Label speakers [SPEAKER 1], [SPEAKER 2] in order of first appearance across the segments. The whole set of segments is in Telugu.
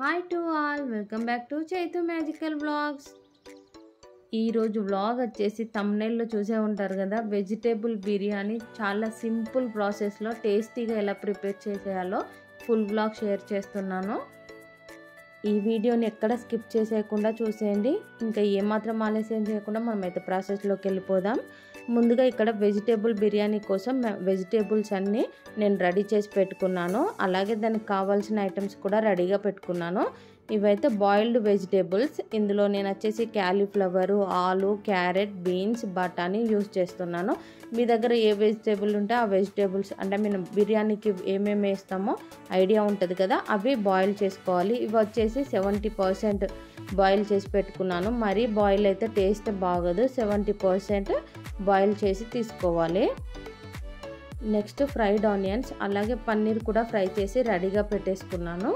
[SPEAKER 1] Hi to all, welcome back to Chaitu magical vlogs. ఈరోజు వ్లాగ్ వచ్చేసి థంబ్నెయిల్లో చూసే ఉంటారు కదా, వెజిటేబుల్ బిర్యానీ చాలా సింపుల్ ప్రాసెస్లో టేస్టీగా ఎలా ప్రిపేర్ చేసేయాలో ఫుల్ వ్లాగ్ షేర్ చేస్తున్నాను. ఈ వీడియోని ఎక్కడ స్కిప్ చేసేయకుండా చూసేయండి. ఇంకా ఏమాత్రం ఆలస్యం చేయకుండా మనమైతే ప్రాసెస్లోకి వెళ్ళిపోదాం. ముందుగా ఇక్కడ వెజిటేబుల్ బిర్యానీ కోసం వెజిటేబుల్స్ అన్నీ నేను రెడీ చేసి పెట్టుకున్నాను. అలాగే దానికి కావాల్సిన ఐటమ్స్ కూడా రెడీగా పెట్టుకున్నాను. ఇవైతే బాయిల్డ్ వెజిటేబుల్స్. ఇందులో నేను వచ్చేసి క్యాలీఫ్లవరు, ఆలు, క్యారెట్, బీన్స్, బఠానీ యూస్ చేస్తున్నాను. మీ దగ్గర ఏ వెజిటేబుల్ ఉంటే ఆ వెజిటేబుల్స్, అంటే మేము బిర్యానీకి ఏమేమి వేస్తామో ఐడియా ఉంటుంది కదా, అవి బాయిల్ చేసుకోవాలి. ఇవి వచ్చేసి 70% బాయిల్ చేసి పెట్టుకున్నాను. మరీ బాయిల్ అయితే టేస్ట్ బాగోదు, 70% బాయిల్ చేసి తీసుకోవాలి. నెక్స్ట్ ఫ్రైడ్ ఆనియన్స్, అలాగే పన్నీర్ కూడా ఫ్రై చేసి రెడీగా పెట్టేసుకున్నాను.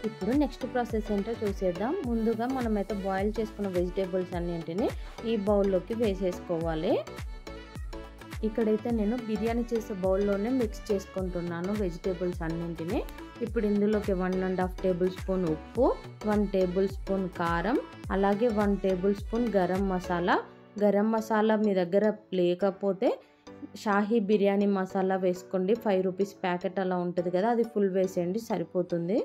[SPEAKER 1] ఇప్పుడు నెక్స్ట్ ప్రాసెస్ ఏంటో చూసేద్దాం. ముందుగా మనమైతే బాయిల్ చేసుకున్న వెజిటేబుల్స్ అన్నింటినీ ఈ బౌల్లోకి వేసేసుకోవాలి. ఇక్కడైతే నేను బిర్యానీ చేసే బౌల్లోనే మిక్స్ చేసుకుంటున్నాను వెజిటేబుల్స్ అన్నింటినీ. ఇప్పుడు ఇందులోకి 1.5 టేబుల్ స్పూన్ ఉప్పు, 1 టేబుల్ స్పూన్ కారం, అలాగే 1 టేబుల్ స్పూన్ గరం మసాలా. గరం మసాలా మీ దగ్గర లేకపోతే షాహీ బిర్యానీ మసాలా వేసుకోండి. 5 రూపీస్ ప్యాకెట్ అలా ఉంటుంది కదా, అది ఫుల్ వేసేయండి, సరిపోతుంది.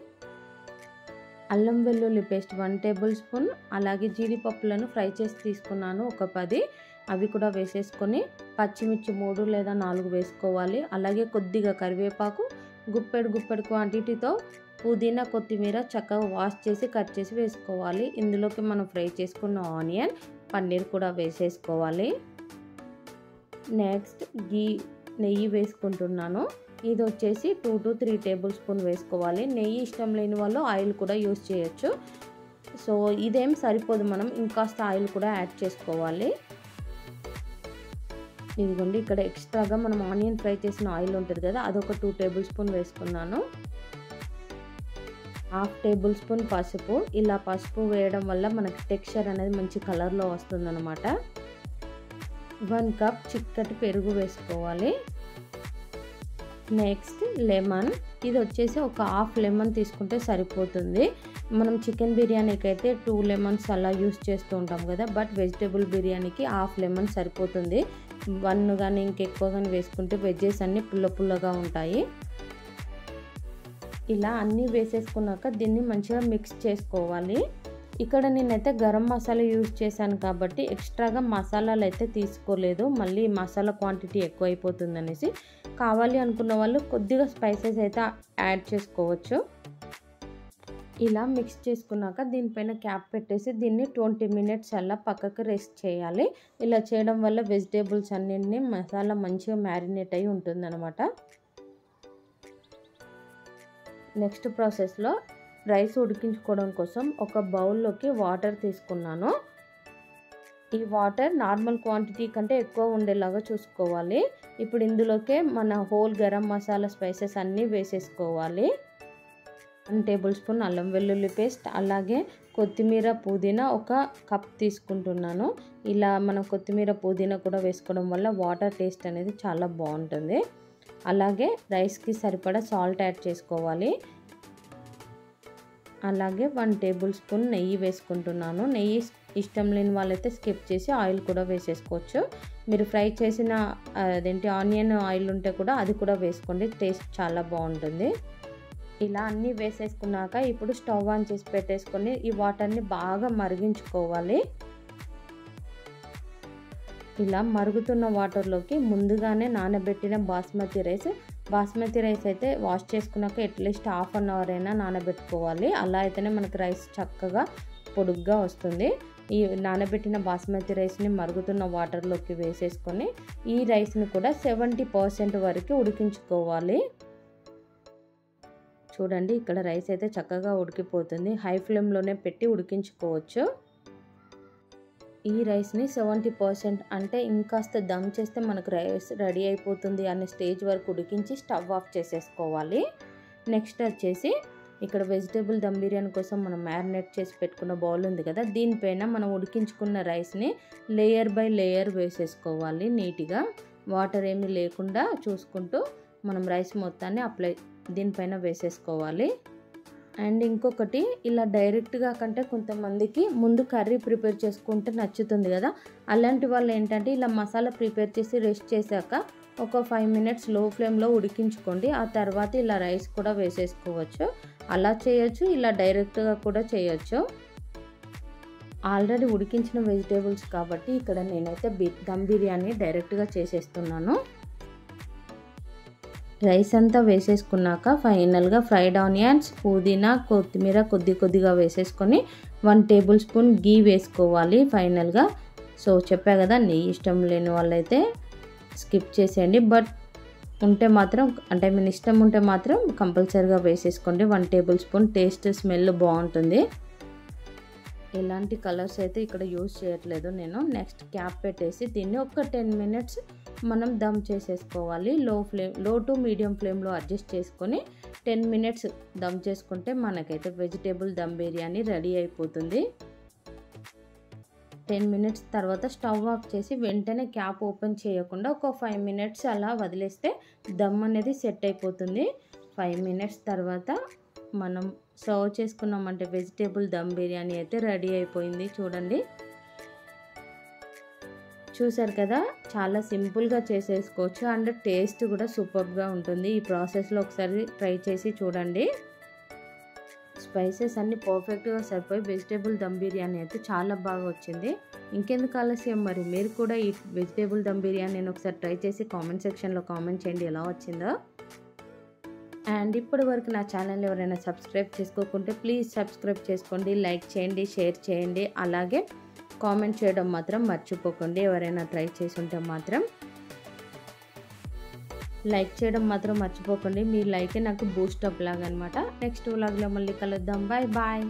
[SPEAKER 1] అల్లం వెల్లుల్లి పేస్ట్ 1 టేబుల్ స్పూన్, అలాగే జీడిపప్పులను ఫ్రై చేసి తీసుకున్నాను ఒక 10, అవి కూడా వేసేసుకొని పచ్చిమిర్చి 3 లేదా 4 వేసుకోవాలి. అలాగే కొద్దిగా కరివేపాకు, గుప్పెడు క్వాంటిటీతో పుదీనా, కొత్తిమీర చక్కగా వాష్ చేసి కట్ చేసి వేసుకోవాలి. ఇందులోకి మనం ఫ్రై చేసుకున్న ఆనియన్, పన్నీర్ కూడా వేసేసుకోవాలి. నెక్స్ట్ నెయ్యి వేసుకుంటున్నాను. ఇది వచ్చేసి 2 to 3 టేబుల్ స్పూన్ వేసుకోవాలి. నెయ్యి ఇష్టం లేని వాళ్ళు ఆయిల్ కూడా యూస్ చేయొచ్చు. సో ఇదేం సరిపోదు, మనం ఇంకాస్త ఆయిల్ కూడా యాడ్ చేసుకోవాలి. ఇదిగోండి, ఇక్కడ ఎక్స్ట్రాగా మనం ఆనియన్ ఫ్రై చేసిన ఆయిల్ ఉంటుంది కదా, అదొక 2 టేబుల్ స్పూన్ వేసుకున్నాను. 1/2 టేబుల్ స్పూన్ పసుపు. ఇలా పసుపు వేయడం వల్ల మనకి టెక్స్చర్ అనేది మంచి కలర్లో వస్తుందన్నమాట. 1 కప్ చిక్కటి పెరుగు వేసుకోవాలి. Next lemon. ఇది వచ్చేసి ఒక 1/2 లెమన్ తీసుకుంటే సరిపోతుంది. మనం చికెన్ బిర్యానీకి అయితే 2 లెమన్స్ అలా యూస్ చేస్తూ ఉంటాం కదా, బట్ వెజిటేబుల్ బిర్యానీకి 1/2 లెమన్ సరిపోతుంది. 1 కానీ ఇంకెక్కువ కానీ వేసుకుంటే వెజ్జెస్ అన్నీ పుల్లగా ఉంటాయి. ఇలా అన్నీ వేసేసుకున్నాక దీన్ని మంచిగా మిక్స్ చేసుకోవాలి. ఇక్కడ నేనైతే గరం మసాలా యూజ్ చేశాను కాబట్టి ఎక్స్ట్రాగా మసాలాలు అయితే తీసుకోలేదు, మళ్ళీ మసాలా క్వాంటిటీ ఎక్కువ అయిపోతుంది అనేసి. కావాలి అనుకున్న వాళ్ళు కొద్దిగా స్పైసెస్ అయితే యాడ్ చేసుకోవచ్చు. ఇలా మిక్స్ చేసుకున్నాక దీనిపైన క్యాప్ పెట్టేసి దీన్ని 20 మినిట్స్ అలా పక్కకు రెస్ట్ చేయాలి. ఇలా చేయడం వల్ల వెజిటేబుల్స్ అన్నింటినీ మసాలా మంచిగా మ్యారినేట్ అయి ఉంటుందన్నమాట. నెక్స్ట్ ప్రాసెస్లో రైస్ ఉడికించుకోవడం కోసం ఒక బౌల్లోకి వాటర్ తీసుకున్నాను. ఈ వాటర్ నార్మల్ క్వాంటిటీ కంటే ఎక్కువ ఉండేలాగా చూసుకోవాలి. ఇప్పుడు ఇందులోకే మన హోల్ గరం మసాలా స్పైసెస్ అన్నీ వేసేసుకోవాలి. 1 టేబుల్ స్పూన్ అల్లం వెల్లుల్లి పేస్ట్, అలాగే కొత్తిమీర, పుదీనా ఒక కప్ తీసుకుంటున్నాను. ఇలా మనం కొత్తిమీర, పుదీనా కూడా వేసుకోవడం వల్ల వాటర్ టేస్ట్ అనేది చాలా బాగుంటుంది. అలాగే రైస్కి సరిపడా సాల్ట్ యాడ్ చేసుకోవాలి. అలాగే 1 టేబుల్ స్పూన్ నెయ్యి వేసుకుంటున్నాను. నెయ్యి ఇష్టం లేని వాళ్ళైతే స్కిప్ చేసి ఆయిల్ కూడా వేసేసుకోవచ్చు. మీరు ఫ్రై చేసిన ఆనియన్ ఆయిల్ ఉంటే కూడా అది కూడా వేసుకోండి, టేస్ట్ చాలా బాగుంటుంది. ఇలా అన్నీ వేసేసుకున్నాక ఇప్పుడు స్టవ్ ఆన్ చేసి పెట్టేసుకొని ఈ వాటర్ని బాగా మరిగించుకోవాలి. ఇలా మరుగుతున్న వాటర్లోకి ముందుగానే నానబెట్టిన బాస్మతి రైస్ అయితే వాష్ చేసుకున్నాక అట్లీస్ట్ 1/2 అవర్ అయినా నానబెట్టుకోవాలి. అలా అయితేనే మనకి రైస్ చక్కగా పొడుగ్గా వస్తుంది. ఈ నానబెట్టిన బాస్మతి రైస్ని మరుగుతున్న వాటర్లోకి వేసేసుకొని ఈ రైస్ని కూడా 70% వరకు ఉడికించుకోవాలి. చూడండి, ఇక్కడ రైస్ అయితే చక్కగా ఉడికిపోతుంది. హై ఫ్లేమ్లోనే పెట్టి ఉడికించుకోవచ్చు. ఈ రైస్ని 70% అంటే ఇంకాస్త దమ్ చేస్తే మనకు రైస్ రెడీ అయిపోతుంది అనే స్టేజ్ వరకు ఉడికించి స్టవ్ ఆఫ్ చేసేసుకోవాలి. నెక్స్ట్ వచ్చేసి ఇక్కడ వెజిటేబుల్ దమ్ బిర్యానీ కోసం మనం మ్యారినేట్ చేసి పెట్టుకున్న బౌల్ ఉంది కదా, దీనిపైన మనం ఉడికించుకున్న రైస్ని లేయర్ బై లేయర్ వేసేసుకోవాలి. నీట్గా వాటర్ ఏమీ లేకుండా చూసుకుంటూ మనం రైస్ మొత్తాన్ని దీనిపైన వేసేసుకోవాలి. అండ్ ఇంకొకటి, ఇలా డైరెక్ట్గా కంటే కొంతమందికి ముందు కర్రీ ప్రిపేర్ చేసుకుంటే నచ్చుతుంది కదా, అలాంటి వాళ్ళు ఏంటంటే ఇలా మసాలా ప్రిపేర్ చేసి రెస్ట్ చేశాక ఒక 5 మినిట్స్ లో ఫ్లేమ్లో ఉడికించుకోండి. ఆ తర్వాత ఇలా రైస్ కూడా వేసేసుకోవచ్చు. అలా చేయొచ్చు, ఇలా డైరెక్ట్గా కూడా చేయొచ్చు. ఆల్రెడీ ఉడికించిన వెజిటేబుల్స్ కాబట్టి ఇక్కడ నేనైతే దమ్ బిర్యానీ డైరెక్ట్గా చేసేస్తున్నాను. రైస్ అంతా వేసేసుకున్నాక ఫైనల్గా ఫ్రైడ్ ఆనియన్స్, పుదీనా, కొత్తిమీర కొద్దిగా వేసేసుకొని 1 టేబుల్ స్పూన్ గీ వేసుకోవాలి ఫైనల్గా. సో చెప్పా కదా, నెయ్యి ఇష్టం లేని వాళ్ళైతే స్కిప్ చేసేయండి. బట్ ఉంటే మాత్రం, అంటే మీ ఇష్టం ఉంటే మాత్రం కంపల్సరీగా వేసేసుకోండి 1 టేబుల్ స్పూన్. టేస్ట్ స్మెల్ బాగుంటుంది. ఎలాంటి కలర్స్ అయితే ఇక్కడ యూజ్ చేయట్లేదు నేను. నెక్స్ట్ క్యాప్ పెట్టేసి దీన్ని ఒక 10 మినిట్స్ మనం దమ్ చేసేసుకోవాలి. లో టు మీడియం ఫ్లేమ్లో అడ్జస్ట్ చేసుకొని 10 మినిట్స్ దమ్ చేసుకుంటే మనకైతే వెజిటేబుల్ దమ్ బిర్యానీ రెడీ అయిపోతుంది. 10 మినిట్స్ తర్వాత స్టవ్ ఆఫ్ చేసి వెంటనే క్యాప్ ఓపెన్ చేయకుండా ఒక 5 మినిట్స్ అలా వదిలేస్తే దమ్ అనేది సెట్ అయిపోతుంది. 5 మినిట్స్ తర్వాత మనం సర్వ్ చేసుకున్నామంటే వెజిటేబుల్ దమ్ బిర్యానీ అయితే రెడీ అయిపోయింది. చూడండి, చూసారు కదా, చాలా సింపుల్గా చేసేసుకోవచ్చు అండ్ టేస్ట్ కూడా సూపర్గా ఉంటుంది. ఈ ప్రాసెస్లో ఒకసారి ట్రై చేసి చూడండి. స్పైసెస్ అన్నీ పర్ఫెక్ట్గా సరిపోయి వెజిటేబుల్ దమ్ బిర్యానీ అయితే చాలా బాగా వచ్చింది. ఇంకెందుకు ఆలస్యం, మరి మీరు కూడా ఈ వెజిటేబుల్ దమ్ బిర్యానీని ఒకసారి ట్రై చేసి కామెంట్ సెక్షన్లో కామెంట్ చేయండి ఎలా వచ్చిందో. అండ్ ఇప్పటి వరకు నా ఛానల్ ఎవరైనా సబ్స్క్రైబ్ చేసుకోకుంటే ప్లీజ్ సబ్స్క్రైబ్ చేసుకోండి, లైక్ చేయండి, షేర్ చేయండి, అలాగే కామెంట్ చేయడం మాత్రం మర్చిపోకండి. ఎవరైనా ట్రై చేసి ఉంటే మాత్రం లైక్ చేయడం మాత్రం మర్చిపోకండి. మీ లైకే నాకు బూస్టప్ లాగా అనమాట. నెక్స్ట్ వ్లాగ్లో మళ్ళీ కలుద్దాం. Bye bye.